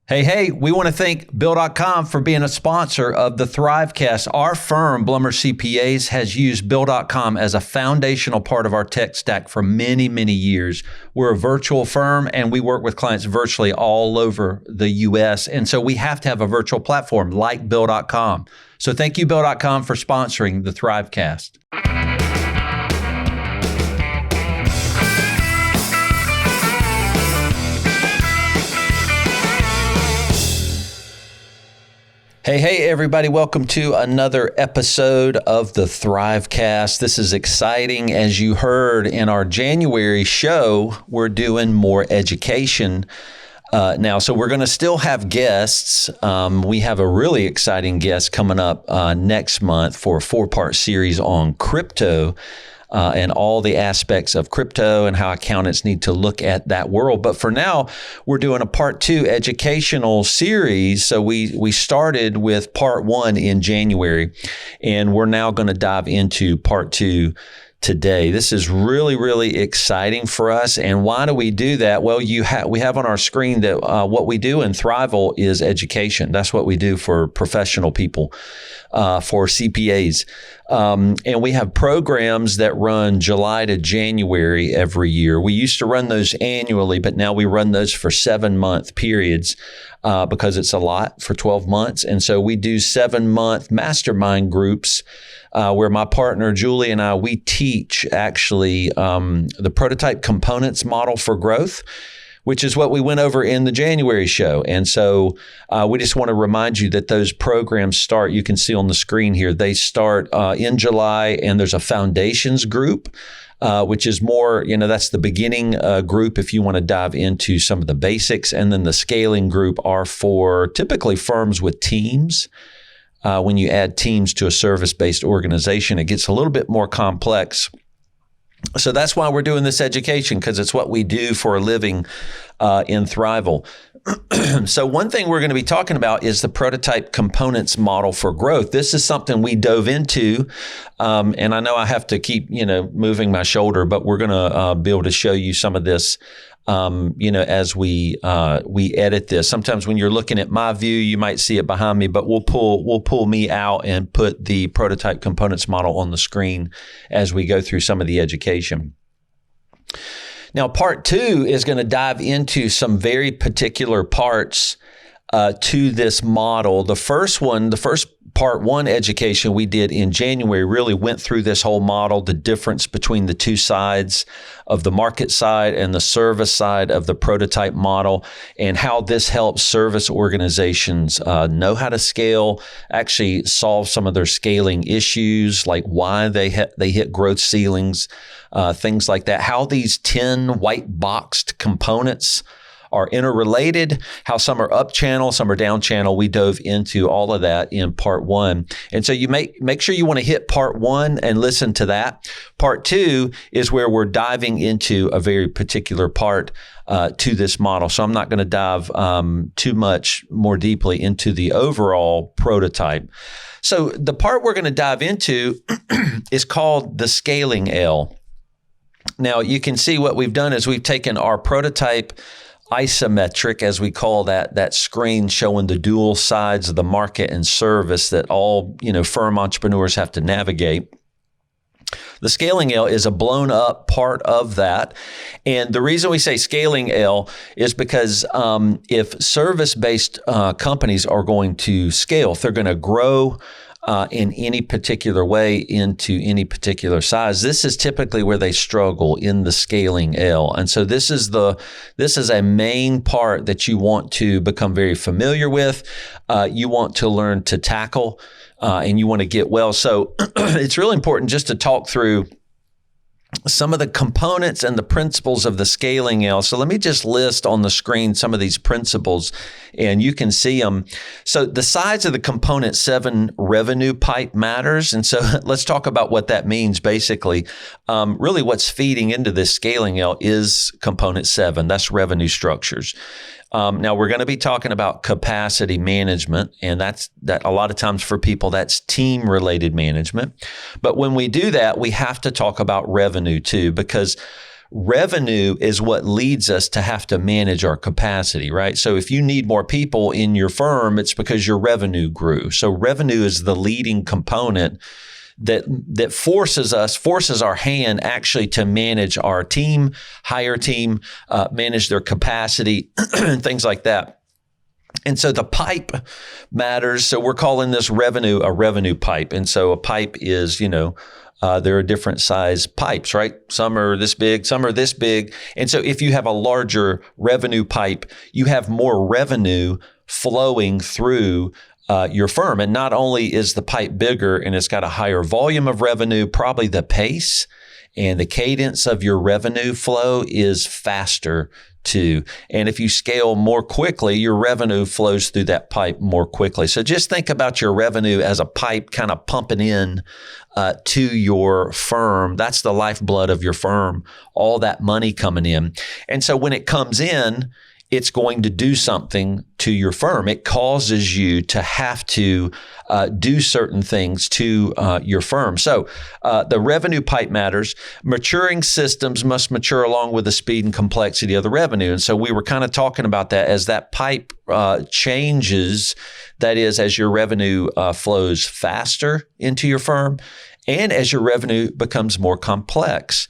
Hey, we want to thank Bill.com for being a sponsor of the Thrivecast. Our firm, Blummer CPAs, has used Bill.com as a foundational part of our tech stack for many, many years. We're a virtual firm and we work with clients virtually all over the U.S. And so we have to have a virtual platform like Bill.com. So thank you, Bill.com, for sponsoring the Thrivecast. Hey, everybody. Welcome to another episode of the Thrivecast. This is exciting. As you heard in our January show, we're doing more education now. So we're going to still have guests. We have a really exciting guest coming up next month for a 4-part series on crypto. And all the aspects of crypto and how accountants need to look at that world. But for now, we're doing a part 2 educational series. So we started with part 1 in January, and we're now going to dive into part 2 today. This is really, really exciting for us. And why do we do that? Well, we have on our screen that what we do in Thriveal is education. That's what we do for professional people, for CPAs. And we have programs that run July to January every year. We used to run those annually, but now we run those for 7-month periods because it's a lot for 12 months. And so we do 7-month mastermind groups where my partner, Julie, and I, we teach actually the prototype components model for growth, which is what we went over in the January show. And so we just want to remind you that those programs start, you can see on the screen here, they start in July, and there's a foundations group, which is more, that's the beginning group if you want to dive into some of the basics. And then the scaling group are for typically firms with teams. When you add teams to a service-based organization, it gets a little bit more complex. So that's why we're doing this education, because it's what we do for a living in Thriveal. So one thing we're going to be talking about is the prototype components model for growth. This is something we dove into, and I know I have to keep, moving my shoulder, but we're going to be able to show you some of this as we edit this. Sometimes when you're looking at my view, you might see it behind me, but we'll pull me out and put the prototype components model on the screen as we go through some of the education. Now, part 2 is going to dive into some very particular parts to this model. The first part 1 education we did in January really went through this whole model, the difference between the two sides of the market side and the service side of the prototype model, and how this helps service organizations know how to scale, actually solve some of their scaling issues, like why they hit growth ceilings, things like that, how these 10 white boxed components are interrelated, how some are up channel, some are down channel. We dove into all of that in part 1. And so you make sure you want to hit part 1 and listen to that. Part 2 is where we're diving into a very particular part to this model. So I'm not going to dive too much more deeply into the overall prototype. So the part we're going to dive into is called the scaling L. Now you can see what we've done is we've taken our prototype isometric, as we call that screen showing the dual sides of the market and service that all, firm entrepreneurs have to navigate. The scaling L is a blown up part of that. And the reason we say scaling L is because if service-based companies are going to scale, if they're going to grow in any particular way into any particular size, this is typically where they struggle in the scaling L. And so this is a main part that you want to become very familiar with. You want to learn to tackle, and you want to get well. So it's really important just to talk through some of the components and the principles of the scaling L. So let me just list on the screen some of these principles, and you can see them. So the size of the component 7 revenue pipe matters. And so let's talk about what that means. Basically, really what's feeding into this scaling L is component 7. That's revenue structures. Now we're going to be talking about capacity management, and that a lot of times for people, that's team related management. But when we do that, we have to talk about revenue too, because revenue is what leads us to have to manage our capacity, right? So if you need more people in your firm, it's because your revenue grew. So revenue is the leading component that forces our hand actually to manage our team, hire team, manage their capacity, and things like that. And so the pipe matters. So we're calling this revenue a revenue pipe. And so a pipe is, there are different size pipes, right? Some are this big, some are this big. And so if you have a larger revenue pipe, you have more revenue flowing through your firm. And not only is the pipe bigger and it's got a higher volume of revenue, probably the pace and the cadence of your revenue flow is faster too. And if you scale more quickly, your revenue flows through that pipe more quickly. So just think about your revenue as a pipe kind of pumping in to your firm. That's the lifeblood of your firm, all that money coming in. And so when it comes in, it's going to do something to your firm. It causes you to have to do certain things to your firm. So the revenue pipe matters. Maturing systems must mature along with the speed and complexity of the revenue. And so we were kind of talking about that as that pipe changes, that is, as your revenue flows faster into your firm and as your revenue becomes more complex.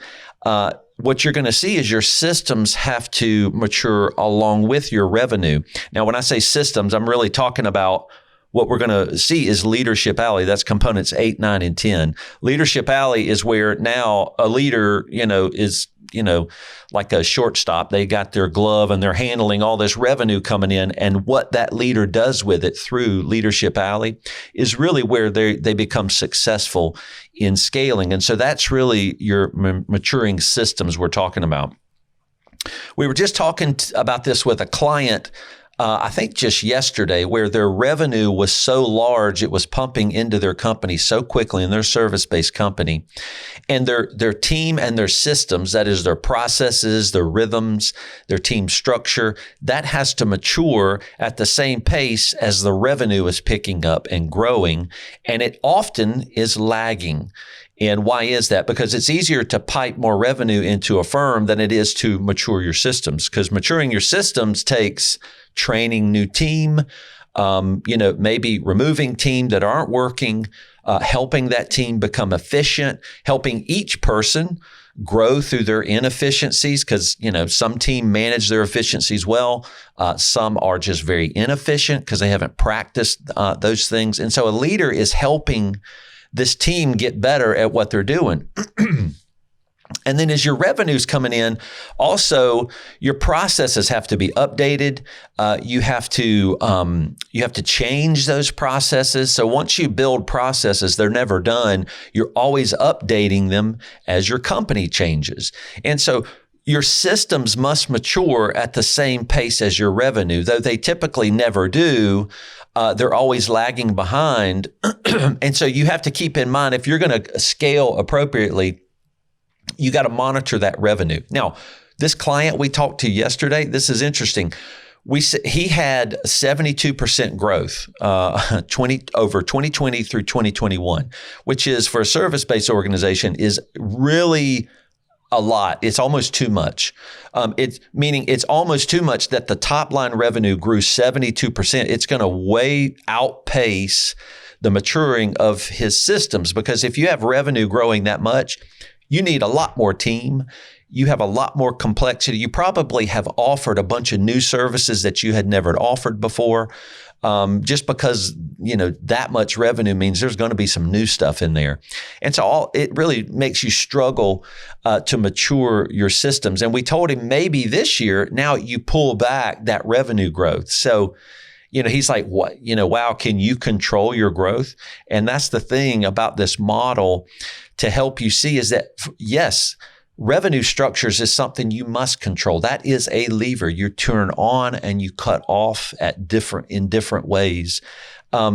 What you're going to see is your systems have to mature along with your revenue. Now, when I say systems, I'm really talking about what we're going to see is Leadership Alley. That's components 8, 9, and 10. Leadership Alley is where now a leader, is, like a shortstop. They got their glove and they're handling all this revenue coming in. And what that leader does with it through Leadership Alley is really where they become successful in scaling. And so that's really your maturing systems we're talking about. We were just talking about this with a client I think just yesterday, where their revenue was so large, it was pumping into their company so quickly, in their service-based company. And their team and their systems, that is their processes, their rhythms, their team structure, that has to mature at the same pace as the revenue is picking up and growing. And it often is lagging. And why is that? Because it's easier to pipe more revenue into a firm than it is to mature your systems, because maturing your systems takes training new team, maybe removing team that aren't working, helping that team become efficient, helping each person grow through their inefficiencies, because, some team manage their efficiencies well. Some are just very inefficient because they haven't practiced those things. And so a leader is helping this team get better at what they're doing. And then as your revenue's coming in, also your processes have to be updated. You have to change those processes. So once you build processes, they're never done. You're always updating them as your company changes. And so your systems must mature at the same pace as your revenue, though they typically never do. They're always lagging behind. And so you have to keep in mind, if you're going to scale appropriately, you got to monitor that revenue. Now, this client we talked to yesterday, this is interesting. He had 72% growth over 2020 through 2021, which is, for a service-based organization, is really a lot. It's almost too much. It's almost too much that the top line revenue grew 72%. It's going to way outpace the maturing of his systems, because if you have revenue growing that much, you need a lot more team. You have a lot more complexity. You probably have offered a bunch of new services that you had never offered before. Just because, that much revenue means there's going to be some new stuff in there. And so it really makes you struggle to mature your systems. And we told him, maybe this year, now you pull back that revenue growth. So, he's like, what, wow, can you control your growth? And that's the thing about this model to help you see, is that, yes, revenue structures is something you must control. That is a lever you turn on and you cut off in different ways.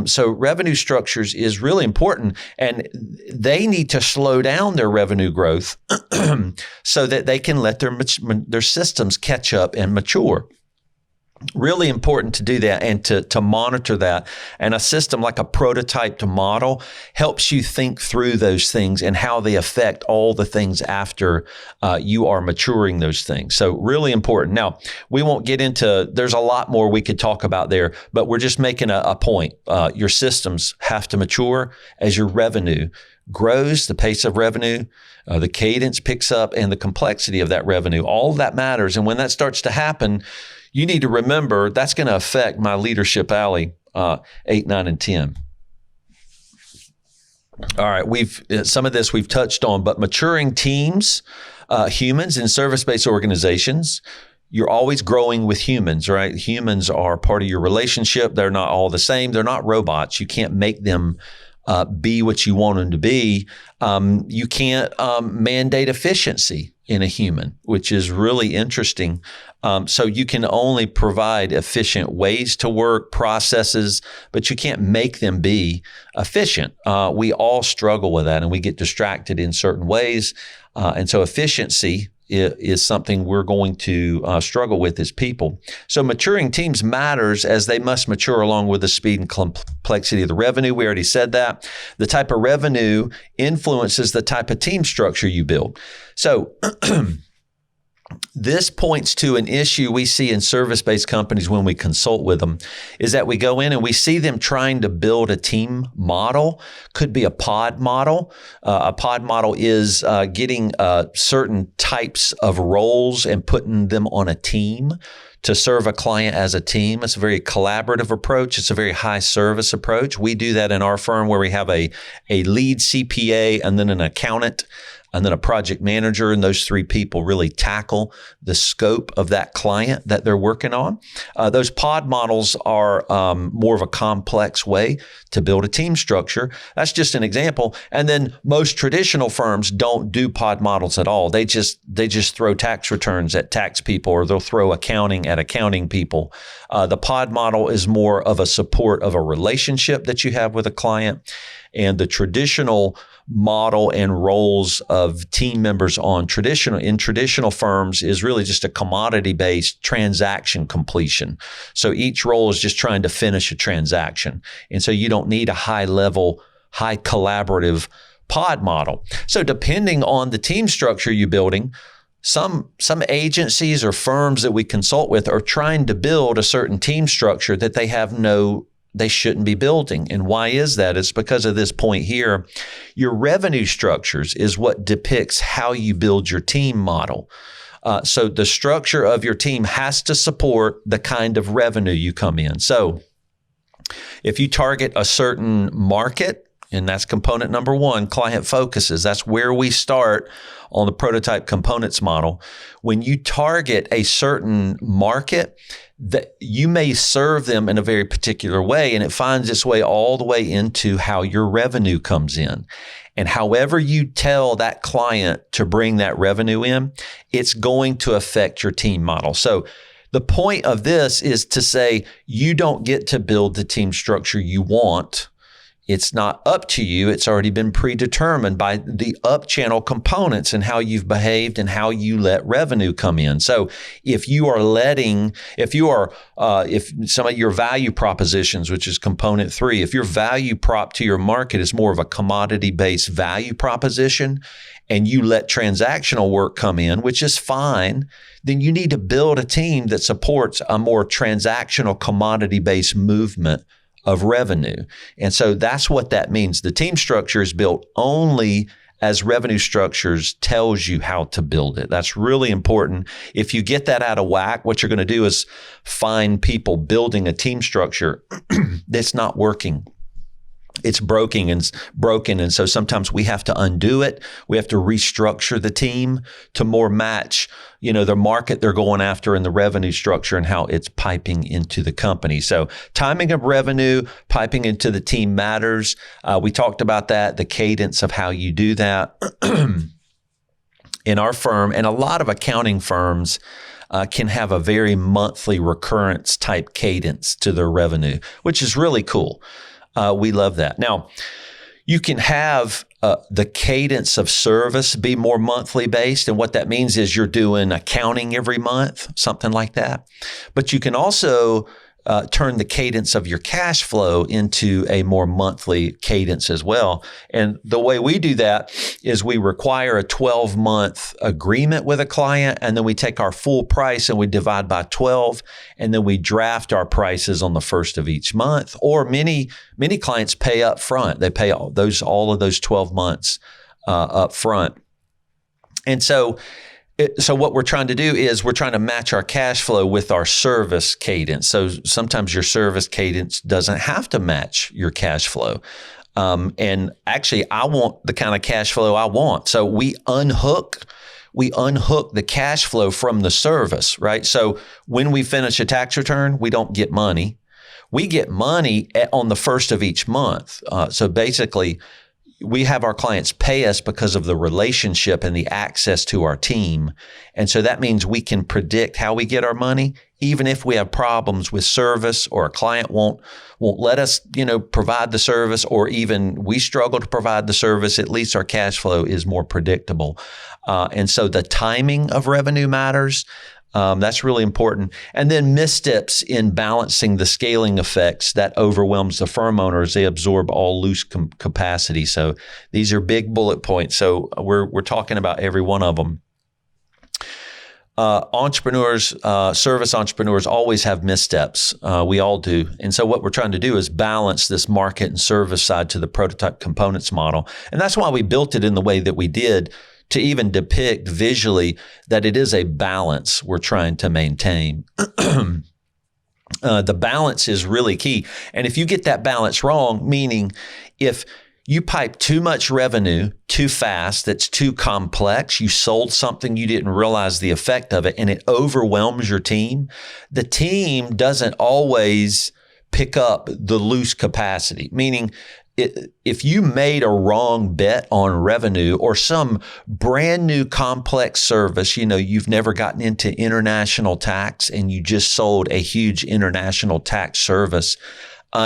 So revenue structures is really important, and they need to slow down their revenue growth so that they can let their systems catch up and mature. Really important to do that and to monitor that. And a system like a prototyped model helps you think through those things and how they affect all the things after you are maturing those things. So really important. Now, we won't get into, there's a lot more we could talk about there, but we're just making a point. Your systems have to mature as your revenue grows, the pace of revenue, the cadence picks up, and the complexity of that revenue. All of that matters. And when that starts to happen, you need to remember that's going to affect my leadership alley 8, 9, and 10. All right, some of this we've touched on, but maturing teams, humans in service-based organizations, you're always growing with humans, right? Humans are part of your relationship. They're not all the same. They're not robots. You can't make them be what you want them to be. You can't mandate efficiency in a human, which is really interesting. So you can only provide efficient ways to work, processes, but you can't make them be efficient. We all struggle with that, and we get distracted in certain ways. And so efficiency is something we're going to struggle with as people. So maturing teams matters, as they must mature along with the speed and complexity of the revenue. We already said that. The type of revenue influences the type of team structure you build. So this points to an issue we see in service-based companies when we consult with them, is that we go in and we see them trying to build a team model. Could be a pod model. A pod model is getting certain types of roles and putting them on a team to serve a client as a team. It's a very collaborative approach. It's a very high service approach. We do that in our firm, where we have a lead CPA and then an accountant and then a project manager, and those 3 people really tackle the scope of that client that they're working on. Those pod models are more of a complex way to build a team structure. That's just an example. And then most traditional firms don't do pod models at all. They just throw tax returns at tax people, or they'll throw accounting at accounting people. The pod model is more of a support of a relationship that you have with a client. And the traditional model and roles of team members in traditional firms is really just a commodity-based transaction completion. So each role is just trying to finish a transaction. And so you don't need a high-level, high collaborative pod model. So depending on the team structure you're building, some agencies or firms that we consult with are trying to build a certain team structure that they shouldn't be building. And why is that? It's because of this point here. Your revenue structures is what depicts how you build your team model. So the structure of your team has to support the kind of revenue you come in. So if you target a certain market, and that's component number 1, client focuses. That's where we start on the prototype components model. When you target a certain market, that you may serve them in a very particular way, and it finds its way all the way into how your revenue comes in. And however you tell that client to bring that revenue in, it's going to affect your team model. So the point of this is to say you don't get to build the team structure you want. It's not up to you. It's already been predetermined by the up channel components and how you've behaved and how you let revenue come in. So if some of your value propositions, which is component 3, if your value prop to your market is more of a commodity-based value proposition, and you let transactional work come in, which is fine, then you need to build a team that supports a more transactional commodity-based movement of revenue. And so that's what that means. The team structure is built only as revenue structures tells you how to build it. That's really important. If you get that out of whack, what you're going to do is find people building a team structure that's not working. It's broken. And so sometimes we have to undo it. We have to restructure the team to more match, the market they're going after and the revenue structure and how it's piping into the company. So timing of revenue, piping into the team matters. We talked about that, the cadence of how you do that. In our firm, and a lot of accounting firms can have a very monthly recurrence type cadence to their revenue, which is really cool. We love that. Now, you can have the cadence of service be more monthly based. And what that means is you're doing accounting every month, something like that. But you can also turn the cadence of your cash flow into a more monthly cadence as well. And the way we do that is we require a 12-month agreement with a client, and then we take our full price and we divide by 12, and then we draft our prices on the first of each month. Or many clients pay up front. They pay all of those 12 months up front. And so what we're trying to do is we're trying to match our cash flow with our service cadence. So sometimes your service cadence doesn't have to match your cash flow. And actually, I want the kind of cash flow I want. So we unhook the cash flow from the service, right? So when we finish a tax return, we don't get money. We get money on the first of each month. So basically, we have our clients pay us because of the relationship and the access to our team. And so that means we can predict how we get our money, even if we have problems with service or a client won't let us, provide the service, or even we struggle to provide the service. At least our cash flow is more predictable. And so the timing of revenue matters. That's really important. And then missteps in balancing the scaling effects that overwhelms the firm owners. They absorb all loose capacity. So these are big bullet points. So we're talking about every one of them. Entrepreneurs, service entrepreneurs always have missteps. We all do. And so what we're trying to do is balance this market and service side to the prototype components model. And that's why we built it in the way that we did, to even depict visually that it is a balance we're trying to maintain. The balance is really key. And if you get that balance wrong, meaning if you pipe too much revenue too fast, that's too complex, you sold something, you didn't realize the effect of it, and it overwhelms your team, the team doesn't always pick up the loose capacity, meaning if you made a wrong bet on revenue or some brand new complex service, you've never gotten into international tax and you just sold a huge international tax service,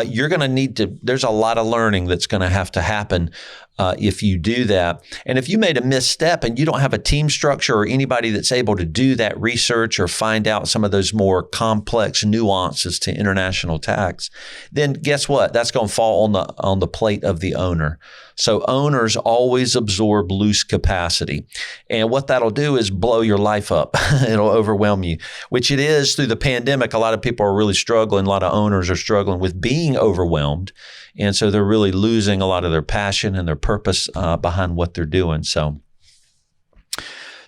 you're going to need to, there's a lot of learning that's going to have to happen if you do that. And if you made a misstep and you don't have a team structure or anybody that's able to do that research or find out some of those more complex nuances to international tax, then guess what? That's going to fall on the plate of the owner. So owners always absorb loose capacity. And what that'll do is blow your life up. It'll overwhelm you, which it is through the pandemic. A lot of people are really struggling. A lot of owners are struggling with being overwhelmed. And so they're really losing a lot of their passion and their purpose behind what they're doing. So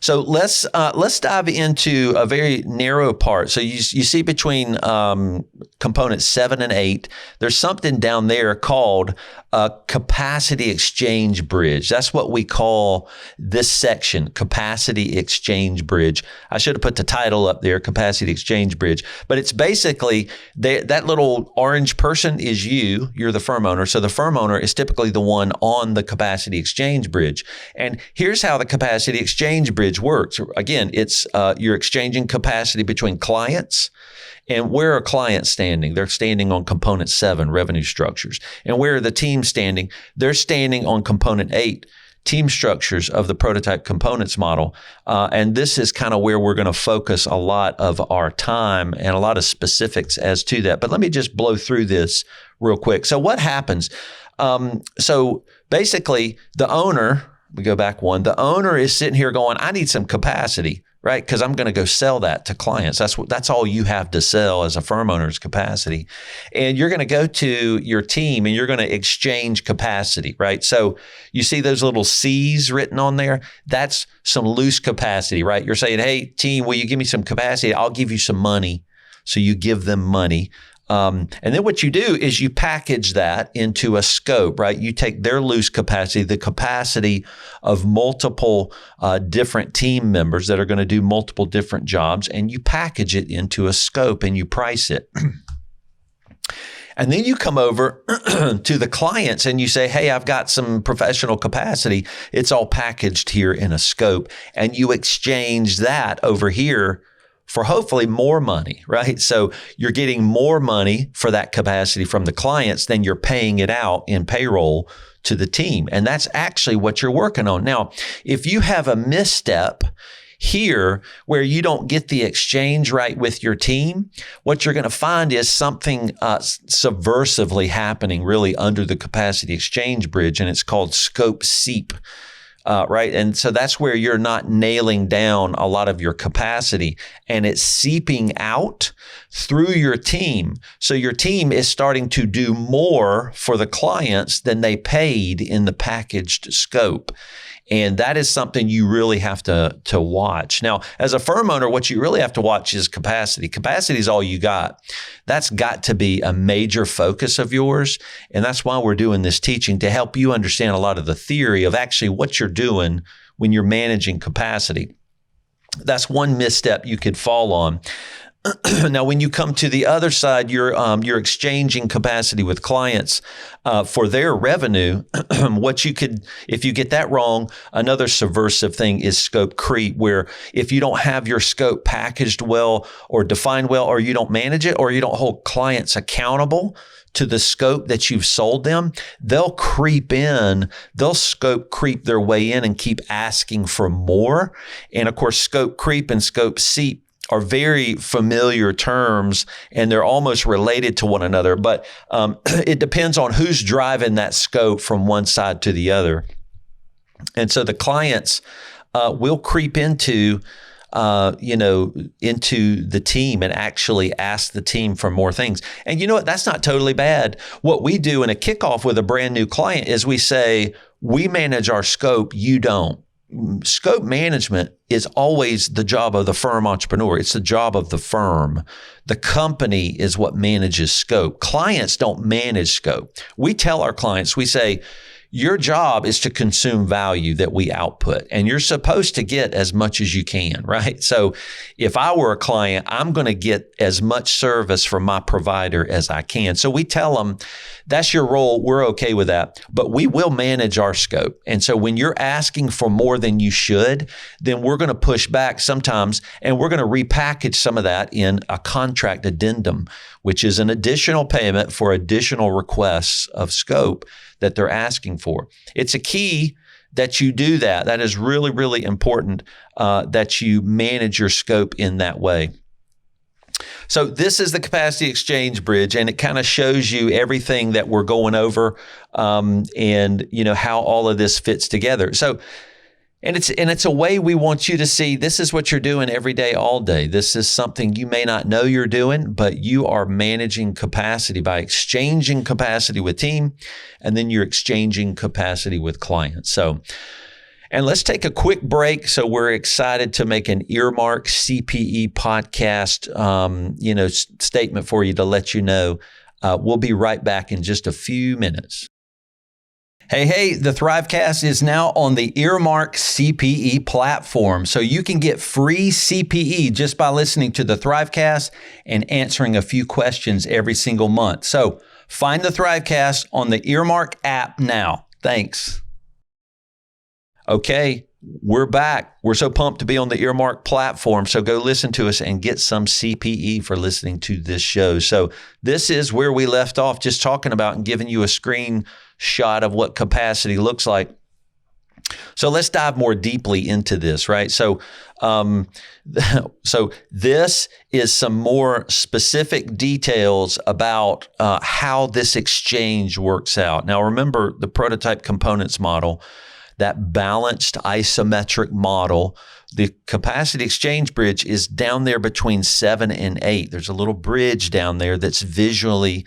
let's dive into a very narrow part. So you see between components 7 and 8, there's something down there called a capacity exchange bridge. That's what we call this section, capacity exchange bridge. I should have put the title up there, capacity exchange bridge. But it's basically that little orange person is you're the firm owner. So the firm owner is typically the one on the capacity exchange bridge. And here's how the capacity exchange bridge works. Again, it's you're exchanging capacity between clients. And where are clients standing? They're standing on component 7, revenue structures. And where are the teams standing? They're standing on component 8, team structures of the prototype components model. And this is kind of where we're going to focus a lot of our time and a lot of specifics as to that. But let me just blow through this real quick. So what happens? So basically, the owner, we go back one, the owner is sitting here going, I need some capacity, right? Because I'm going to go sell that to clients. That's all you have to sell as a firm owner's capacity. And you're going to go to your team and you're going to exchange capacity, right? So you see those little C's written on there? That's some loose capacity, right? You're saying, hey, team, will you give me some capacity? I'll give you some money. So you give them money. And then what you do is you package that into a scope, right? You take their loose capacity, the capacity of multiple different team members that are going to do multiple different jobs, and you package it into a scope and you price it. And then you come over to the clients and you say, hey, I've got some professional capacity. It's all packaged here in a scope. And you exchange that over here for hopefully more money, right? So you're getting more money for that capacity from the clients than you're paying it out in payroll to the team. And that's actually what you're working on. Now, if you have a misstep here where you don't get the exchange right with your team, what you're going to find is something subversively happening really under the capacity exchange bridge, and it's called scope seep. Right. And so that's where you're not nailing down a lot of your capacity, and it's seeping out through your team. So your team is starting to do more for the clients than they paid in the packaged scope. And that is something you really have to watch. Now, as a firm owner, what you really have to watch is capacity. Capacity is all you got. That's got to be a major focus of yours. And that's why we're doing this teaching, to help you understand a lot of the theory of actually what you're doing when you're managing capacity. That's one misstep you could fall on. Now, when you come to the other side, you're exchanging capacity with clients for their revenue. What you could, if you get that wrong, another subversive thing is scope creep, where if you don't have your scope packaged well or defined well, or you don't manage it, or you don't hold clients accountable to the scope that you've sold them, they'll creep in, they'll scope creep their way in and keep asking for more. And of course, scope creep and scope seep are very familiar terms, and they're almost related to one another, but it depends on who's driving that scope from one side to the other. And so the clients will creep into the team and actually ask the team for more things. And you know what? That's not totally bad. What we do in a kickoff with a brand new client is we say, we manage our scope, you don't. Scope management is always the job of the firm entrepreneur. It's the job of the firm. The company is what manages scope. Clients don't manage scope. We tell our clients, we say, your job is to consume value that we output, and you're supposed to get as much as you can, right? So if I were a client, I'm going to get as much service from my provider as I can. So we tell them, that's your role. We're okay with that, but we will manage our scope. And so when you're asking for more than you should, then we're going to push back sometimes, and we're going to repackage some of that in a contract addendum, which is an additional payment for additional requests of scope that they're asking for. It's a key that you do that. That is really, really important, that you manage your scope in that way. So this is the capacity exchange bridge, and it kind of shows you everything that we're going over, and how all of this fits together. So, and it's a way we want you to see this is what you're doing every day, all day. This is something you may not know you're doing, but you are managing capacity by exchanging capacity with team, and then you're exchanging capacity with clients. So, and let's take a quick break. So we're excited to make an earmark CPE podcast, statement for you to let you know. We'll be right back in just a few minutes. Hey, the Thrivecast is now on the Earmark CPE platform, so you can get free CPE just by listening to the Thrivecast and answering a few questions every single month. So find the Thrivecast on the Earmark app now. Thanks. Okay, we're back. We're so pumped to be on the Earmark platform, so go listen to us and get some CPE for listening to this show. So this is where we left off, just talking about and giving you a screenshot of what capacity looks like. So let's dive more deeply into this, right? So this is some more specific details about how this exchange works out. Now, remember the prototype components model, that balanced isometric model. The capacity exchange bridge is down there between 7 and 8. There's a little bridge down there that's visually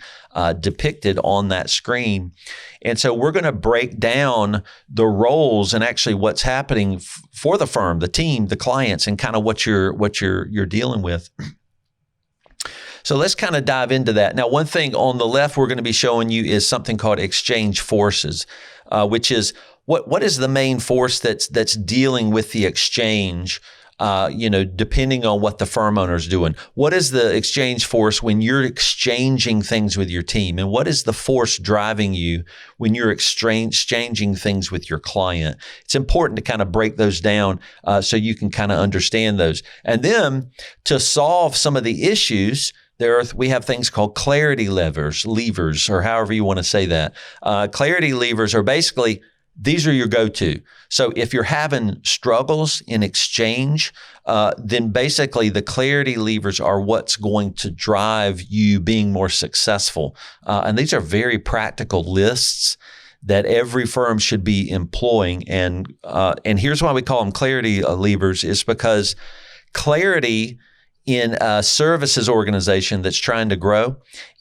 depicted on that screen. And so we're going to break down the roles and actually what's happening for the firm, the team, the clients, and kind of what you're dealing with. So let's kind of dive into that. Now, one thing on the left we're going to be showing you is something called exchange forces, which is what is the main force that's dealing with the exchange, depending on what the firm owner is doing. What is the exchange force when you're exchanging things with your team? And what is the force driving you when you're exchanging things with your client? It's important to kind of break those down so you can kind of understand those. And then to solve some of the issues We have things called clarity levers, or however you want to say that. Clarity levers are basically, these are your go-to. So if you're having struggles in exchange, then basically the clarity levers are what's going to drive you being more successful. And these are very practical lists that every firm should be employing. And here's why we call them clarity levers, is because clarity in a services organization that's trying to grow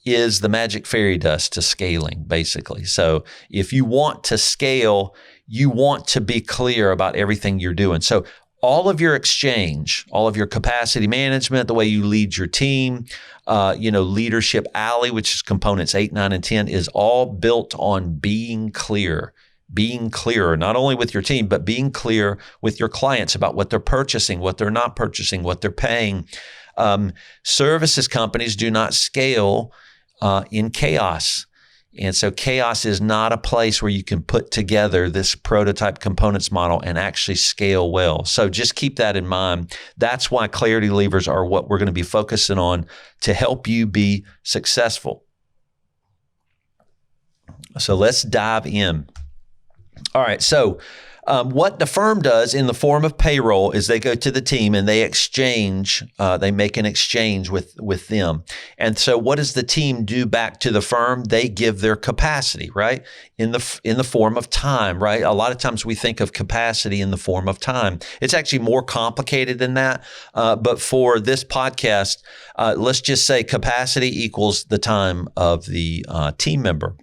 is the magic fairy dust to scaling, basically. So if you want to scale, you want to be clear about everything you're doing. So all of your exchange, all of your capacity management, the way you lead your team, Leadership Alley, which is components 8, 9, and 10, is all built on being clear. Being clearer, not only with your team, but being clear with your clients about what they're purchasing, what they're not purchasing, what they're paying. Services companies do not scale in chaos. And so chaos is not a place where you can put together this prototype components model and actually scale well. So just keep that in mind. That's why clarity levers are what we're going to be focusing on to help you be successful. So let's dive in. All right. So what the firm does in the form of payroll is they go to the team and they exchange. They make an exchange with them. And so what does the team do back to the firm? They give their capacity, right? In the form of time, right? A lot of times we think of capacity in the form of time. It's actually more complicated than that. But for this podcast, let's just say capacity equals the time of the team member.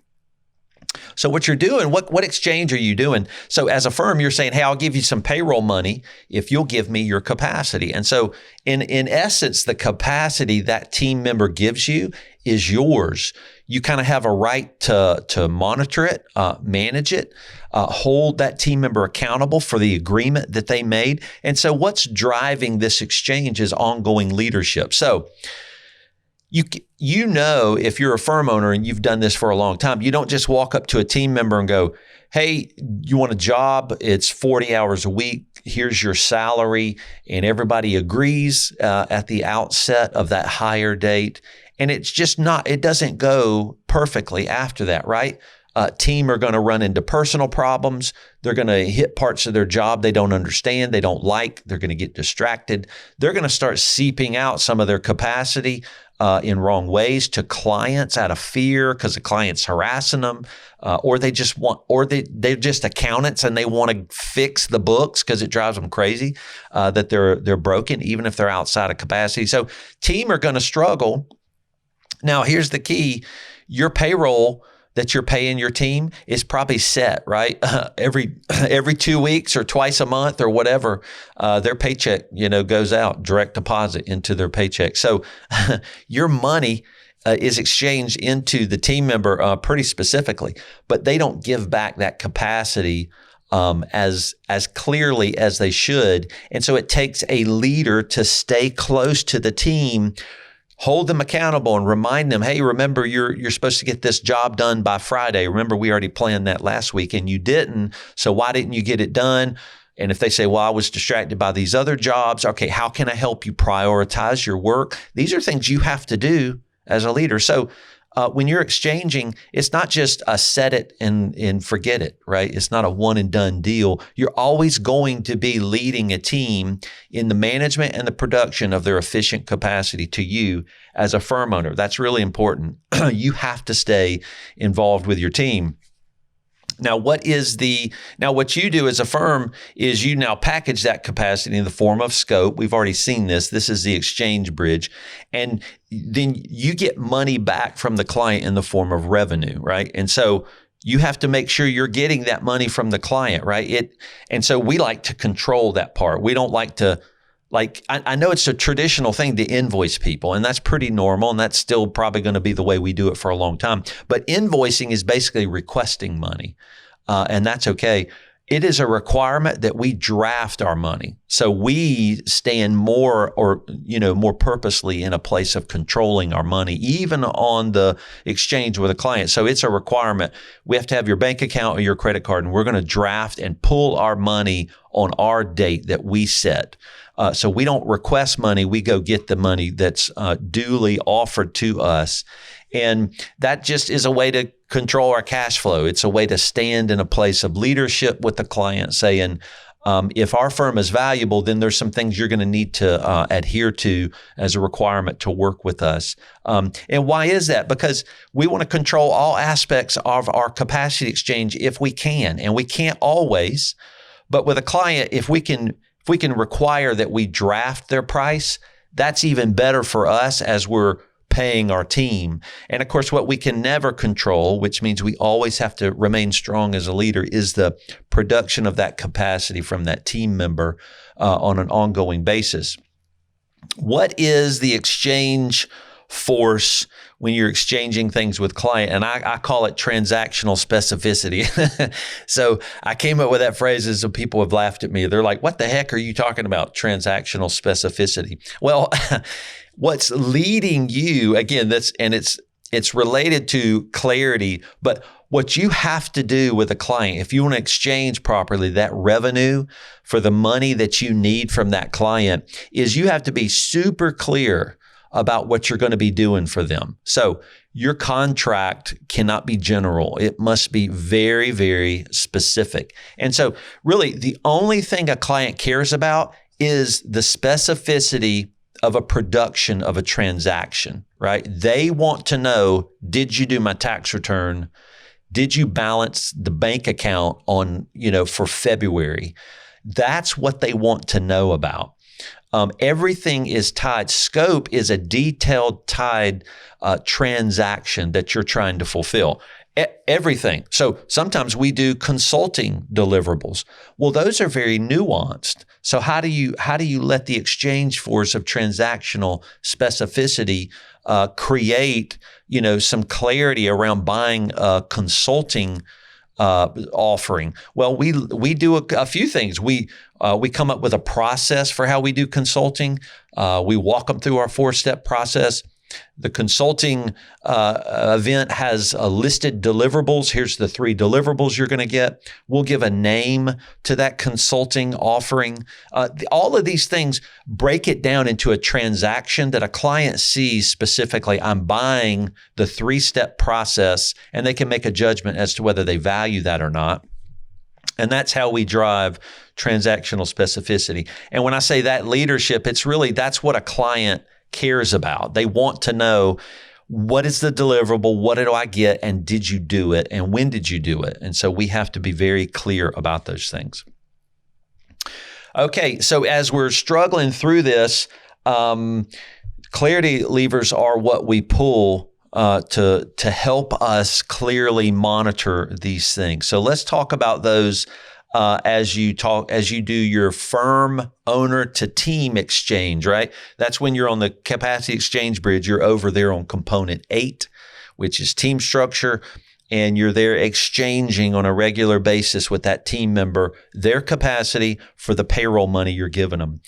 So what you're doing, what exchange are you doing? So as a firm, you're saying, hey, I'll give you some payroll money if you'll give me your capacity. And so in essence, the capacity that team member gives you is yours. You kind of have a right to monitor it, manage it, hold that team member accountable for the agreement that they made. And so what's driving this exchange is ongoing leadership. So if you're a firm owner and you've done this for a long time, you don't just walk up to a team member and go, hey, you want a job? It's 40 hours a week. Here's your salary. And everybody agrees at the outset of that hire date. And it's just it doesn't go perfectly after that, right? Team are going to run into personal problems. They're going to hit parts of their job they don't understand, they don't like. They're going to get distracted. They're going to start seeping out some of their capacity in wrong ways to clients out of fear because the client's harassing them, or they're just accountants and they want to fix the books because it drives them crazy that they're broken, even if they're outside of capacity. So team are going to struggle. Now, here's the key: your payroll that you're paying your team is probably set, right? Every 2 weeks or twice a month or whatever, their paycheck, goes out, direct deposit into their paycheck. So your money is exchanged into the team member pretty specifically, but they don't give back that capacity as clearly as they should. And so it takes a leader to stay close to the team, hold them accountable and remind them, hey, remember, you're supposed to get this job done by Friday. Remember, we already planned that last week and you didn't. So why didn't you get it done? And if they say, well, I was distracted by these other jobs. Okay, how can I help you prioritize your work? These are things you have to do as a leader. So when you're exchanging, it's not just a set it and forget it, right? It's not a one and done deal. You're always going to be leading a team in the management and the production of their efficient capacity to you as a firm owner. That's really important. You have to stay involved with your team. Now, what you do as a firm is you now package that capacity in the form of scope. We've already seen this. This is the exchange bridge. And then you get money back from the client in the form of revenue, right? And so you have to make sure you're getting that money from the client, right? And so we like to control that part. We don't like to, I know it's a traditional thing to invoice people, and that's pretty normal, and that's still probably going to be the way we do it for a long time. But invoicing is basically requesting money, and that's okay. It is a requirement that we draft our money. So we stand more purposely in a place of controlling our money, even on the exchange with a client. So it's a requirement. We have to have your bank account or your credit card, and we're going to draft and pull our money on our date that we set. So we don't request money. We go get the money that's duly offered to us. And that just is a way to control our cash flow. It's a way to stand in a place of leadership with the client, saying, if our firm is valuable, then there's some things you're going to need to adhere to as a requirement to work with us. And why is that? Because we want to control all aspects of our capacity exchange if we can, and we can't always. But with a client, if we can require that we draft their price, that's even better for us as we're paying our team. And of course, what we can never control, which means we always have to remain strong as a leader, is the production of that capacity from that team member on an ongoing basis. What is the exchange force when you're exchanging things with client? And I call it transactional specificity. So I came up with that phrase as some people have laughed at me. They're like, what the heck are you talking about, transactional specificity? Well, what's leading you, again, it's related to clarity, but what you have to do with a client, if you want to exchange properly that revenue for the money that you need from that client, is you have to be super clear about what you're going to be doing for them. So your contract cannot be general. It must be very, very specific. And so really the only thing a client cares about is the specificity of a production of a transaction, right? They want to know, did you do my tax return? Did you balance the bank account on, for February? That's what they want to know about. Everything is tied. Scope is a detailed tied transaction that you're trying to fulfill. Everything. So sometimes we do consulting deliverables. Well, those are very nuanced. So how do you let the exchange force of transactional specificity create, some clarity around buying a consulting offering? Well, we do a few things. We come up with a process for how we do consulting. We walk them through our 4-step process. The consulting event has listed deliverables. Here's the 3 deliverables you're going to get. We'll give a name to that consulting offering. All of these things break it down into a transaction that a client sees specifically. I'm buying the 3-step process, and they can make a judgment as to whether they value that or not. And that's how we drive transactional specificity. And when I say that leadership, that's what a client cares about. They want to know, what is the deliverable? What do I get? And did you do it? And when did you do it? And so we have to be very clear about those things. Okay, so as we're struggling through this, clarity levers are what we pull to help us clearly monitor these things. So let's talk about those as you do your firm owner to team exchange, right? That's when you're on the capacity exchange bridge. You're over there on component 8, which is team structure, and you're there exchanging on a regular basis with that team member their capacity for the payroll money you're giving them.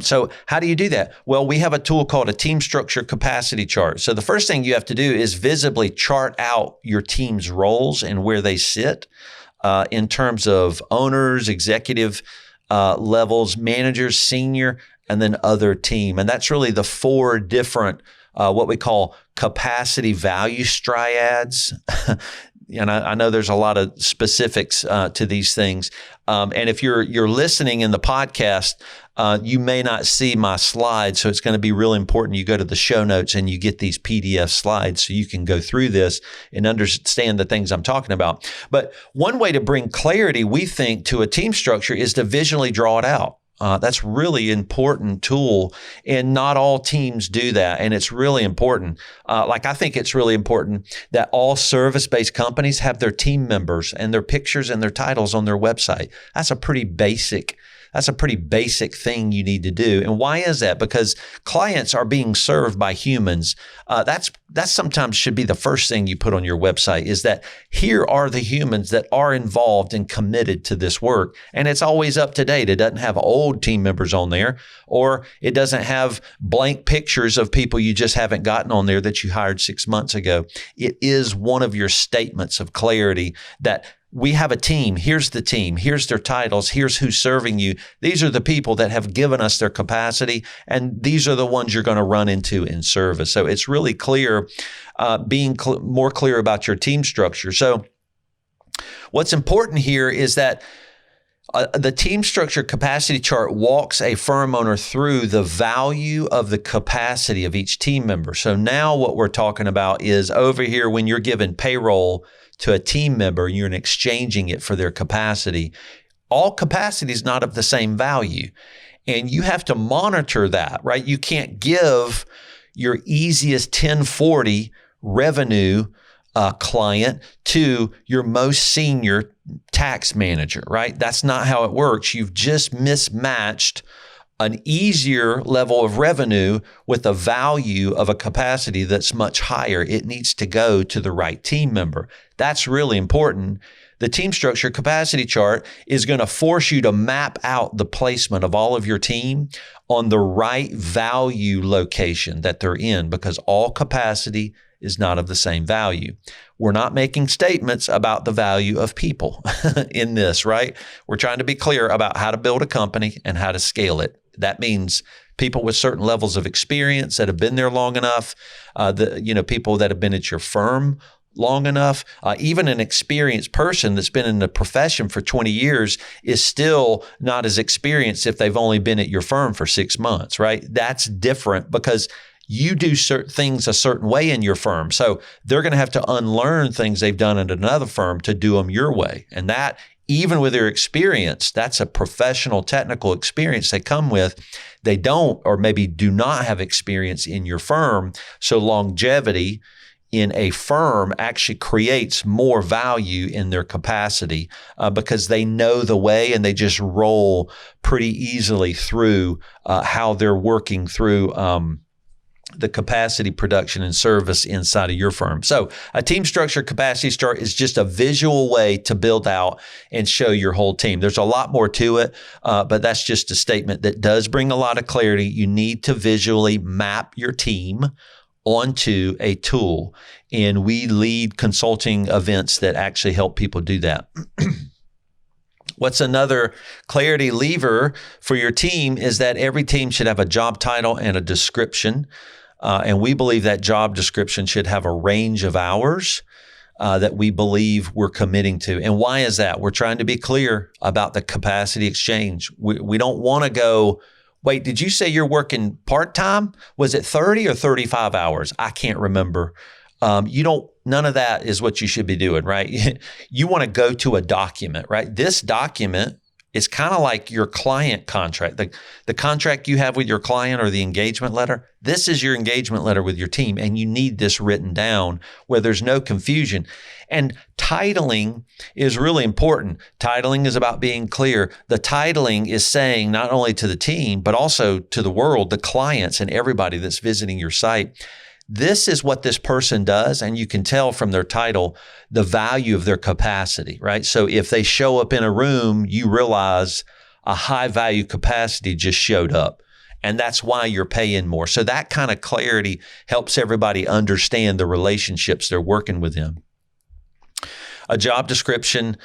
So how do you do that? Well, we have a tool called a team structure capacity chart. So the first thing you have to do is visibly chart out your team's roles and where they sit in terms of owners, executive levels, managers, senior, and then other team. And that's really the 4 different what we call capacity value triads. And I know there's a lot of specifics to these things. And if you're listening in the podcast, you may not see my slides. So it's going to be really important you go to the show notes and you get these PDF slides so you can go through this and understand the things I'm talking about. But one way to bring clarity, we think, to a team structure is to visually draw it out. That's really important tool, and not all teams do that. And it's really important. I think it's really important that all service-based companies have their team members and their pictures and their titles on their website. That's a pretty basic thing you need to do. And why is that? Because clients are being served by humans. That's sometimes should be the first thing you put on your website, is that here are the humans that are involved and committed to this work. And it's always up to date. It doesn't have old team members on there, or it doesn't have blank pictures of people you just haven't gotten on there that you hired 6 months ago. It is one of your statements of clarity that we have a team. Here's the team. Here's their titles. Here's who's serving you. These are the people that have given us their capacity, and these are the ones you're going to run into in service. So it's really clear, being more clear about your team structure. So what's important here is that the team structure capacity chart walks a firm owner through the value of the capacity of each team member. So now what we're talking about is over here when you're giving payroll to a team member and you're exchanging it for their capacity, all capacity is not of the same value. And you have to monitor that, right? You can't give your easiest 1040 revenue client to your most senior tax manager, right? That's not how it works. You've just mismatched an easier level of revenue with a value of a capacity that's much higher. It needs to go to the right team member. That's really important. The team structure capacity chart is going to force you to map out the placement of all of your team on the right value location that they're in, because all capacity is not of the same value. We're not making statements about the value of people in this, right? We're trying to be clear about how to build a company and how to scale it. That means people with certain levels of experience that have been there long enough, people that have been at your firm long enough. Even an experienced person that's been in the profession for 20 years is still not as experienced if they've only been at your firm for 6 months, right? That's different because you do certain things a certain way in your firm. So they're going to have to unlearn things they've done at another firm to do them your way. And that, even with their experience, that's a professional technical experience they come with. They don't, or maybe do not have experience in your firm. So longevity in a firm actually creates more value in their capacity because they know the way and they just roll pretty easily through how they're working through the capacity production and service inside of your firm. So a team structure capacity chart is just a visual way to build out and show your whole team. There's a lot more to it, but that's just a statement that does bring a lot of clarity. You need to visually map your team onto a tool, and we lead consulting events that actually help people do that. What's another clarity lever for your team is that every team should have a job title and a description. And we believe that job description should have a range of hours that we believe we're committing to. And why is that? We're trying to be clear about the capacity exchange. We don't want to go, wait, did you say you're working part-time? Was it 30 or 35 hours? I can't remember. None of that is what you should be doing, right? You want to go to a document, right? This document is kind of like your client contract. The contract you have with your client or the engagement letter, this is your engagement letter with your team, and you need this written down where there's no confusion. And titling is really important. Titling is about being clear. The titling is saying not only to the team, but also to the world, the clients and everybody that's visiting your site, this is what this person does, and you can tell from their title the value of their capacity, right? So if they show up in a room, you realize a high value capacity just showed up, and that's why you're paying more. So that kind of clarity helps everybody understand the relationships they're working with them. A job description,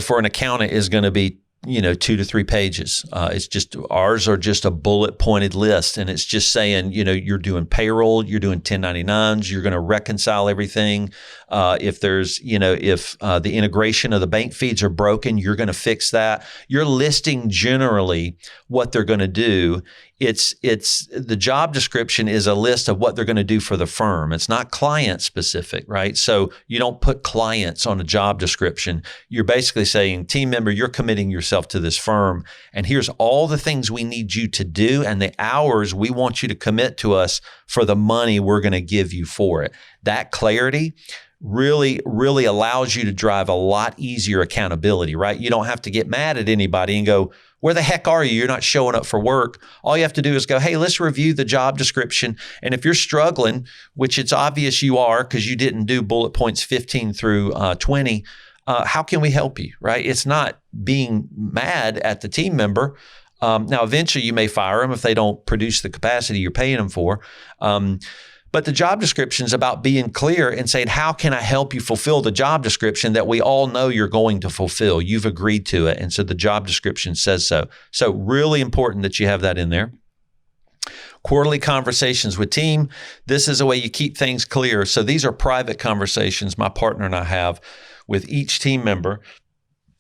for an accountant is going to be 2 to 3 pages. It's just, ours are just a bullet pointed list. And it's just saying, you're doing payroll, you're doing 1099s, you're going to reconcile everything. If there's, if the integration of the bank feeds are broken, you're going to fix that. You're listing generally what they're going to do. It's the job description is a list of what they're going to do for the firm. It's not client specific, right? So you don't put clients on a job description. You're basically saying, team member, you're committing yourself to this firm, and here's all the things we need you to do and the hours we want you to commit to us for the money we're going to give you for it. That clarity really, really allows you to drive a lot easier accountability, right? You don't have to get mad at anybody and go, where the heck are you? You're not showing up for work. All you have to do is go, hey, let's review the job description. And if you're struggling, which it's obvious you are because you didn't do bullet points 15 through 20, how can we help you, right? It's not being mad at the team member. Now, eventually you may fire them if they don't produce the capacity you're paying them for. But the job description is about being clear and saying, how can I help you fulfill the job description that we all know you're going to fulfill? You've agreed to it. And so the job description says so. So really important that you have that in there. Quarterly conversations with team. This is a way you keep things clear. So these are private conversations my partner and I have with each team member.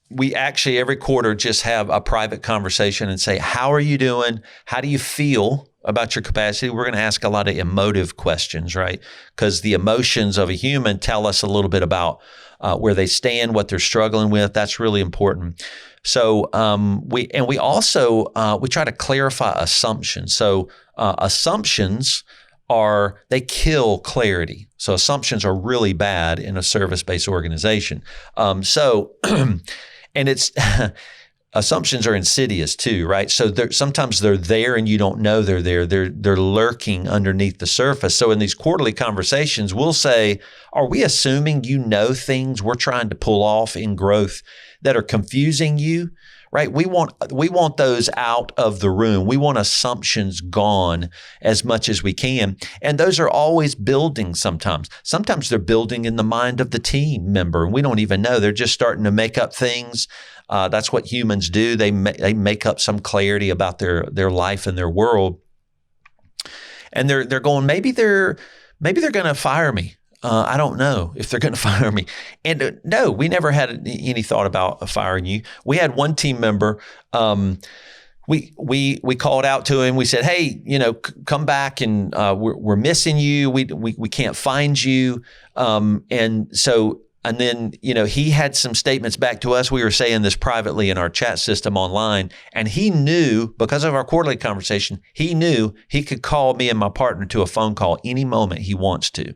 We actually every quarter just have a private conversation and say, how are you doing? How do you feel about your capacity? We're going to ask a lot of emotive questions, right? Because the emotions of a human tell us a little bit about where they stand, what they're struggling with. That's really important. So we also try to clarify assumptions. So assumptions they kill clarity. So assumptions are really bad in a service-based organization. And it's assumptions are insidious too, right? So sometimes they're there and you don't know they're there. They're lurking underneath the surface. So in these quarterly conversations, we'll say, are we assuming you know things we're trying to pull off in growth that are confusing you? Right? We want those out of the room. We want assumptions gone as much as we can. And those are always building sometimes. Sometimes they're building in the mind of the team member, and we don't even know. They're just starting to make up things. That's what humans do. They make up some clarity about their life and their world. And they're going, maybe they're going to fire me. I don't know if they're going to fire me. And no, we never had any thought about firing you. We had one team member. We called out to him. We said, "Hey, come back, and we're missing you. We can't find you." And then he had some statements back to us. We were saying this privately in our chat system online, and he knew, because of our quarterly conversation, he knew he could call me and my partner to a phone call any moment he wants to.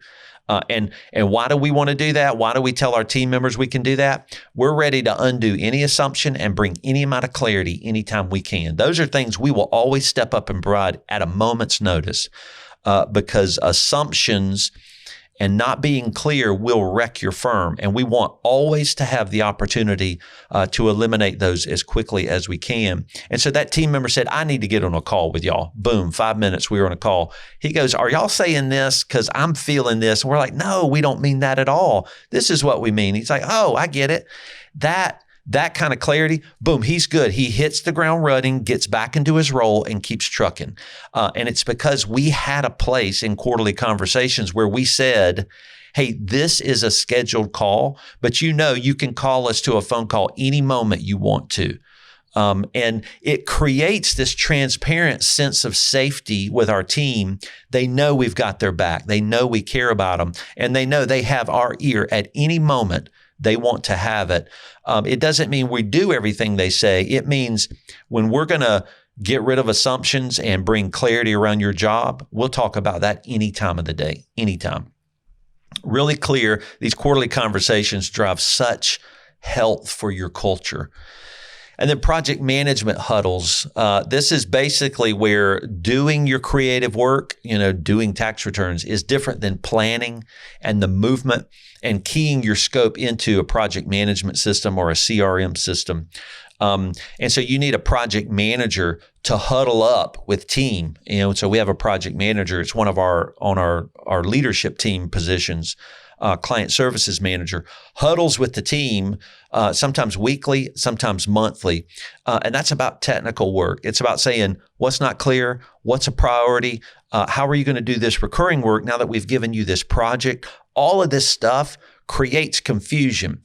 And why do we want to do that? Why do we tell our team members we can do that? We're ready to undo any assumption and bring any amount of clarity anytime we can. Those are things we will always step up and provide at a moment's notice, because assumptions and not being clear will wreck your firm. And we want always to have the opportunity to eliminate those as quickly as we can. And so that team member said, I need to get on a call with y'all. Boom, 5 minutes, we were on a call. He goes, are y'all saying this because I'm feeling this? And we're like, no, we don't mean that at all. This is what we mean. He's like, oh, I get it. That kind of clarity, boom, he's good. He hits the ground running, gets back into his role, and keeps trucking. And it's because we had a place in quarterly conversations where we said, hey, this is a scheduled call, but you can call us to a phone call any moment you want to. And it creates this transparent sense of safety with our team. They know we've got their back. They know we care about them, and they know they have our ear at any moment they want to have it. It doesn't mean we do everything they say. It means when we're going to get rid of assumptions and bring clarity around your job, we'll talk about that any time of the day, anytime. Really clear, these quarterly conversations drive such health for your culture. And then project management huddles. This is basically where doing your creative work, doing tax returns is different than planning and the movement and keying your scope into a project management system or a CRM system. And so you need a project manager to huddle up with team. So we have a project manager. It's one of our leadership team positions. Client services manager huddles with the team, sometimes weekly, sometimes monthly. And that's about technical work. It's about saying what's not clear, what's a priority, how are you going to do this recurring work now that we've given you this project? All of this stuff creates confusion.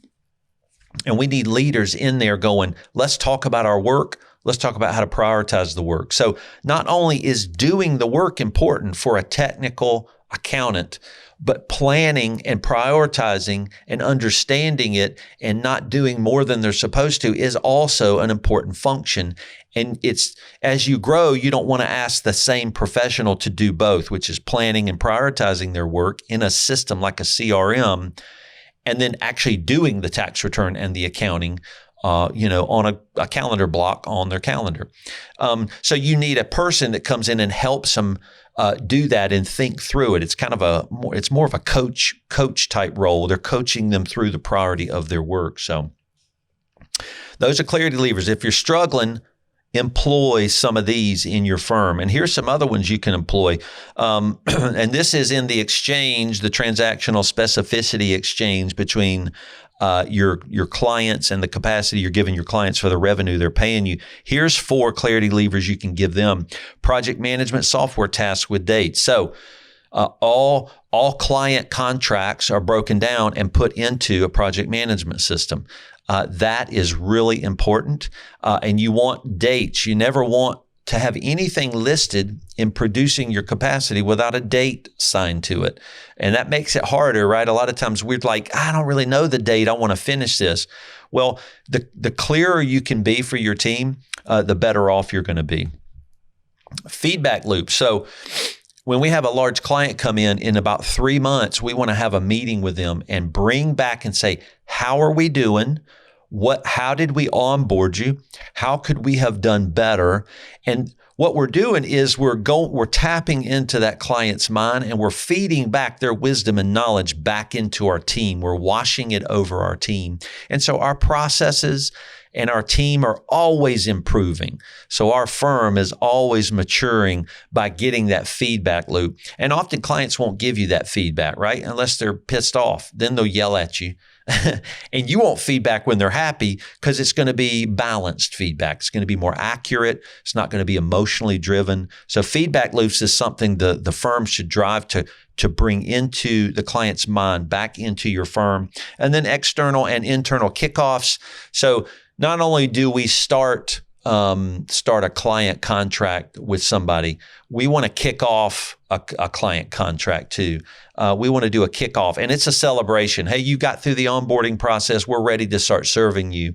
And we need leaders in there going, let's talk about our work. Let's talk about how to prioritize the work. So not only is doing the work important for a technical accountant, but planning and prioritizing and understanding it and not doing more than they're supposed to is also an important function. And it's, as you grow, you don't want to ask the same professional to do both, which is planning and prioritizing their work in a system like a CRM, and then actually doing the tax return and the accounting on a calendar block on their calendar. So you need a person that comes in and helps them do that and think through it. It's kind of it's more of a coach type role. They're coaching them through the priority of their work. So those are clarity levers. If you're struggling employ some of these in your firm. And here's some other ones you can employ. And this is in the exchange, the transactional specificity exchange between your clients and the capacity you're giving your clients for the revenue they're paying you. Here's 4 clarity levers you can give them. Project management software tasks with dates. So all client contracts are broken down and put into a project management system. That is really important. And you want dates. You never want to have anything listed in producing your capacity without a date signed to it. And that makes it harder, right? A lot of times we're like, I don't really know the date. I want to finish this. Well, the clearer you can be for your team, the better off you're going to be. Feedback loop. So when we have a large client come in about 3 months, we want to have a meeting with them and bring back and say, how are we doing? How did we onboard you? How could we have done better? And what we're doing is we're tapping into that client's mind and we're feeding back their wisdom and knowledge back into our team. We're washing it over our team. And so our processes and our team are always improving. So our firm is always maturing by getting that feedback loop. And often clients won't give you that feedback, right? Unless they're pissed off. Then they'll yell at you. And you want feedback when they're happy because it's going to be balanced feedback. It's going to be more accurate. It's not going to be emotionally driven. So feedback loops is something the firm should drive to bring into the client's mind back into your firm. And then external and internal kickoffs. So not only do we start a client contract with somebody, we want to kick off a client contract too. We want to do a kickoff, and it's a celebration. Hey, you got through the onboarding process. We're ready to start serving you.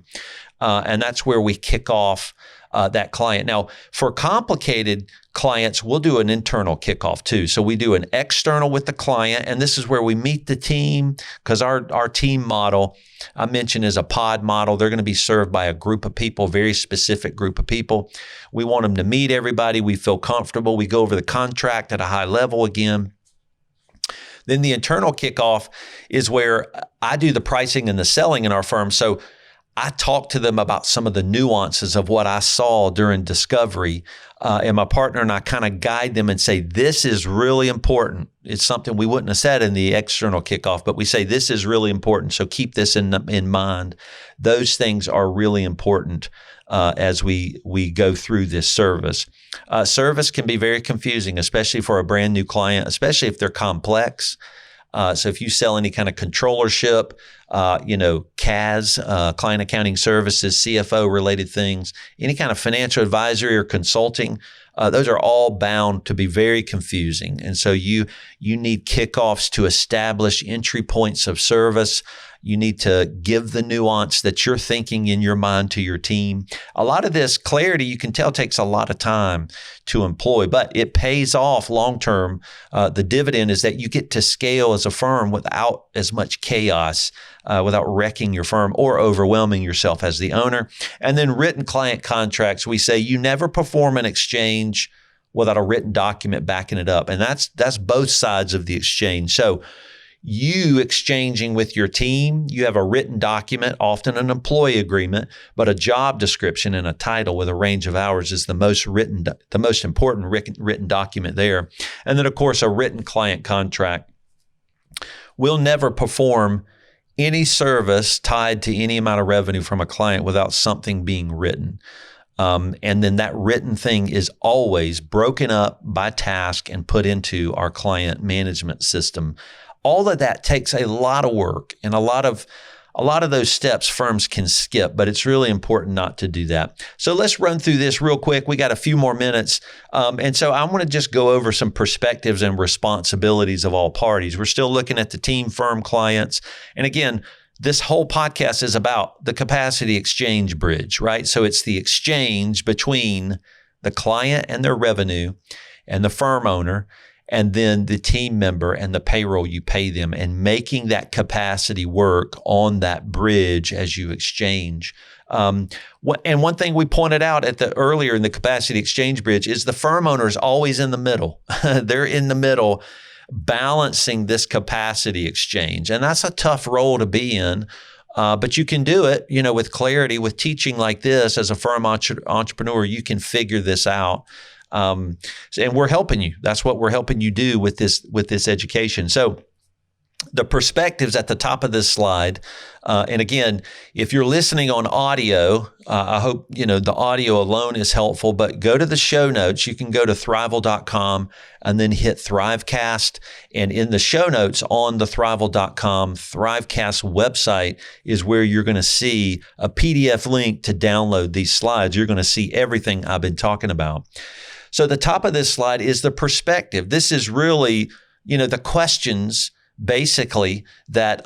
And that's where we kick off that client. Now, for complicated clients, we'll do an internal kickoff too. So we do an external with the client, and this is where we meet the team because our team model, I mentioned, is a pod model. They're going to be served by a group of people, very specific group of people. We want them to meet everybody. We feel comfortable. We go over the contract at a high level again. Then the internal kickoff is where I do the pricing and the selling in our firm. So I talk to them about some of the nuances of what I saw during discovery. And my partner and I kind of guide them and say, this is really important. It's something we wouldn't have said in the external kickoff, but we say, this is really important. So keep this in mind. Those things are really important as we go through this service. Service can be very confusing, especially for a brand new client, especially if they're complex. So if you sell any kind of controllership, CAS, client accounting services, CFO related things, any kind of financial advisory or consulting, those are all bound to be very confusing. And so you need kickoffs to establish entry points of service. You need to give the nuance that you're thinking in your mind to your team. A lot of this clarity, you can tell, takes a lot of time to employ, but it pays off long-term. The dividend is that you get to scale as a firm without as much chaos, without wrecking your firm or overwhelming yourself as the owner. And then written client contracts, we say you never perform an exchange without a written document backing it up. And that's both sides of the exchange. So you exchanging with your team, you have a written document, often an employee agreement, but a job description and a title with a range of hours is the most important written document there. And then, of course, a written client contract. We'll never perform any service tied to any amount of revenue from a client without something being written. And then that written thing is always broken up by task and put into our client management system. All of that takes a lot of work, and a lot of those steps firms can skip, but it's really important not to do that. So let's run through this real quick. We got a few more minutes. And so I want to just go over some perspectives and responsibilities of all parties. We're still looking at the team, firm, clients. And again, this whole podcast is about the capacity exchange bridge, right? So it's the exchange between the client and their revenue and the firm owner, and then the team member and the payroll you pay them, and making that capacity work on that bridge as you exchange. And one thing we pointed out earlier in the capacity exchange bridge is the firm owner is always in the middle. They're in the middle balancing this capacity exchange. And that's a tough role to be in. But you can do it, with clarity, with teaching like this. As a firm entrepreneur, you can figure this out. And we're helping you. That's what we're helping you do with this education. So the perspectives at the top of this slide. And again, if you're listening on audio, I hope, the audio alone is helpful, but go to the show notes. You can go to thriveal.com and then hit Thrivecast. And in the show notes on the thriveal.com Thrivecast website is where you're going to see a PDF link to download these slides. You're going to see everything I've been talking about. So the top of this slide is the perspective. This is really, the questions basically that,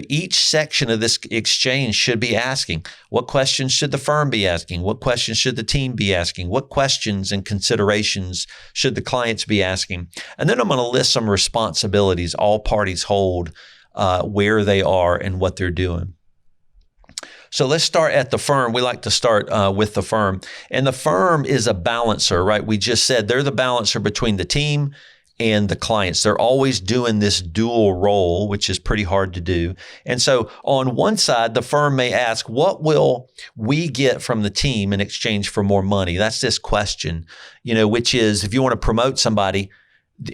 each section of this exchange should be asking. What questions should the firm be asking? What questions should the team be asking? What questions and considerations should the clients be asking? And then I'm going to list some responsibilities all parties hold, where they are and what they're doing. So let's start at the firm. We like to start with the firm. And the firm is a balancer, right? We just said they're the balancer between the team and the clients. They're always doing this dual role, which is pretty hard to do. And so on one side, the firm may ask, what will we get from the team in exchange for more money? That's this question, which is, if you want to promote somebody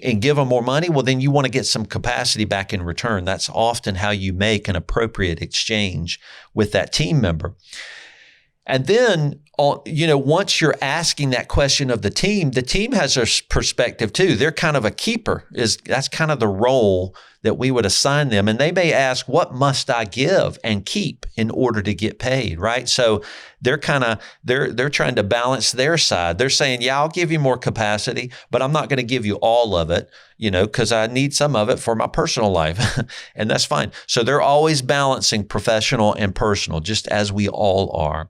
and give them more money, well, then you want to get some capacity back in return. That's often how you make an appropriate exchange with that team member. And then, once you're asking that question of the team has a perspective too. They're kind of a keeper. That's kind of the role that we would assign them. And they may ask, what must I give and keep in order to get paid, right? So they're trying to balance their side. They're saying, yeah, I'll give you more capacity, but I'm not going to give you all of it, because I need some of it for my personal life. And that's fine. So they're always balancing professional and personal, just as we all are.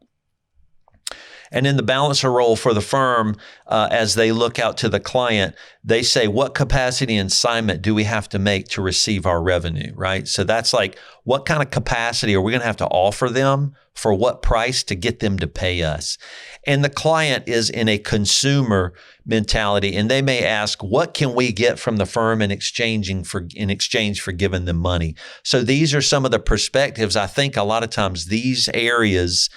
And in the balancer role for the firm, as they look out to the client, they say, what capacity and assignment do we have to make to receive our revenue, right? So that's like, what kind of capacity are we going to have to offer them for what price to get them to pay us? And the client is in a consumer mentality, and they may ask, what can we get from the firm in exchange for giving them money? So these are some of the perspectives. I think a lot of times these areas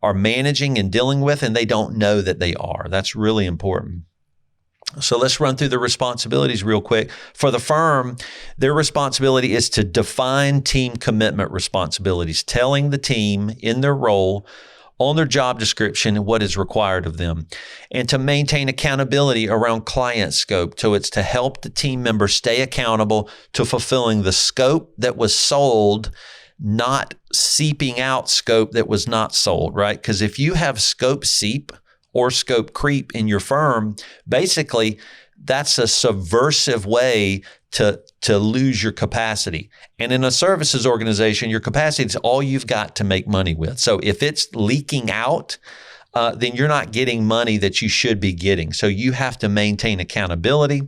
are managing and dealing with, and they don't know that they are. That's really important. So let's run through the responsibilities real quick. For the firm, their responsibility is to define team commitment responsibilities, telling the team in their role on their job description what is required of them, and to maintain accountability around client scope. So it's to help the team members stay accountable to fulfilling the scope that was sold, not seeping out scope that was not sold, right? Because if you have scope seep or scope creep in your firm, basically that's a subversive way to lose your capacity. And in a services organization, your capacity is all you've got to make money with. So if it's leaking out, then you're not getting money that you should be getting. So you have to maintain accountability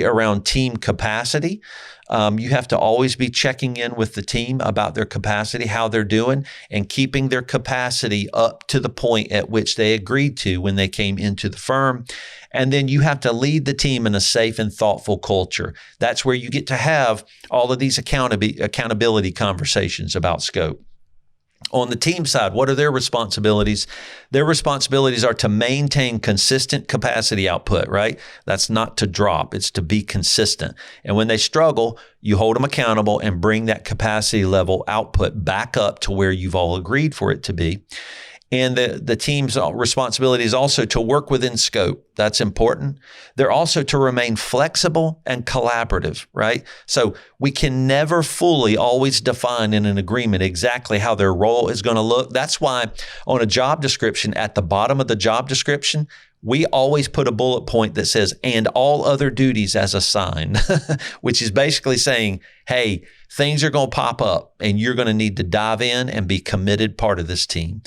around team capacity. You have to always be checking in with the team about their capacity, how they're doing, and keeping their capacity up to the point at which they agreed to when they came into the firm. And then you have to lead the team in a safe and thoughtful culture. That's where you get to have all of these accountability conversations about scope. On the team side, what are their responsibilities? Their responsibilities are to maintain consistent capacity output, right? That's not to drop, it's to be consistent. And when they struggle, you hold them accountable and bring that capacity level output back up to where you've all agreed for it to be. And the team's responsibility is also to work within scope. That's important. They're also to remain flexible and collaborative, right? So we can never fully always define in an agreement exactly how their role is going to look. That's why on a job description, at the bottom of the job description, we always put a bullet point that says, and all other duties as assigned, which is basically saying, hey, things are going to pop up and you're going to need to dive in and be committed part of this team.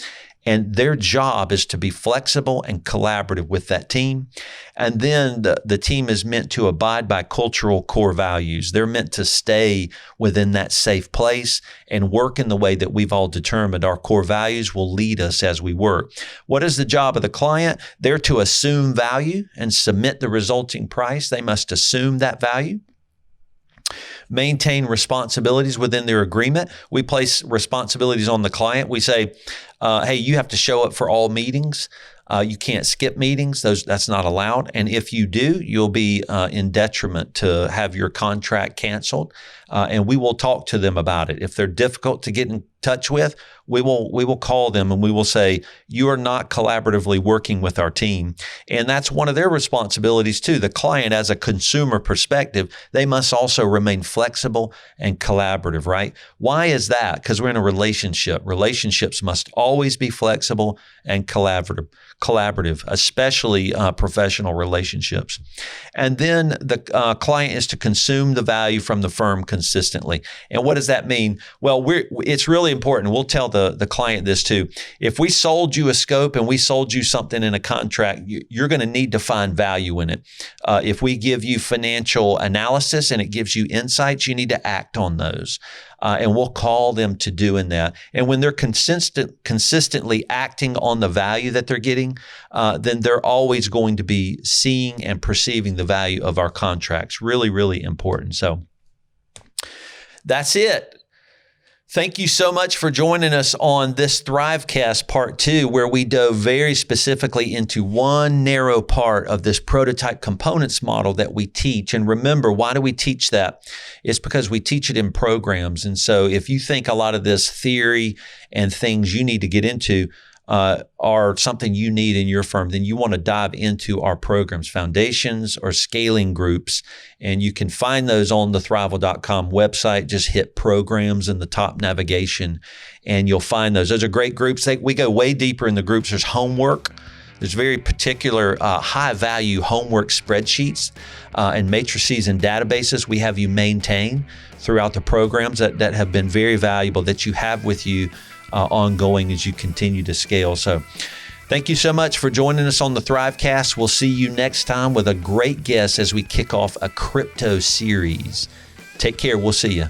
And their job is to be flexible and collaborative with that team. And then the team is meant to abide by cultural core values. They're meant to stay within that safe place and work in the way that we've all determined our core values will lead us as we work. What is the job of the client? They're to assume value and submit the resulting price. They must assume that value. Maintain responsibilities within their agreement. We place responsibilities on the client. We say, hey, you have to show up for all meetings. You can't skip meetings. That's not allowed. And if you do, you'll be in detriment to have your contract canceled. And we will talk to them about it. If they're difficult to get in touch with, we will call them and we will say, you are not collaboratively working with our team. And that's one of their responsibilities too. The client, as a consumer perspective, they must also remain flexible and collaborative, right? Why is that? Because we're in a relationship. Relationships must always be flexible and collaborative, especially professional relationships. And then the client is to consume the value from the firm consistently. And what does that mean? Well, it's really important. We'll tell the client this too. If we sold you a scope and we sold you something in a contract, you're going to need to find value in it. If we give you financial analysis and it gives you insights, you need to act on those. And we'll call them to doing that. And when they're consistently acting on the value that they're getting, then they're always going to be seeing and perceiving the value of our contracts. Really, really important. So that's it. Thank you so much for joining us on this Thrivecast Part 2, where we dove very specifically into one narrow part of this prototype components model that we teach. And remember, why do we teach that? It's because we teach it in programs. And so if you think a lot of this theory and things you need to get into are something you need in your firm, then you want to dive into our programs, foundations or scaling groups. And you can find those on the Thriveal.com website. Just hit programs in the top navigation and you'll find those. Those are great groups. We go way deeper in the groups. There's homework. There's very particular high value homework spreadsheets and matrices and databases we have you maintain throughout the programs that have been very valuable that you have with you ongoing as you continue to scale. So thank you so much for joining us on the Thrivecast. We'll see you next time with a great guest as we kick off a crypto series. Take care. We'll see you.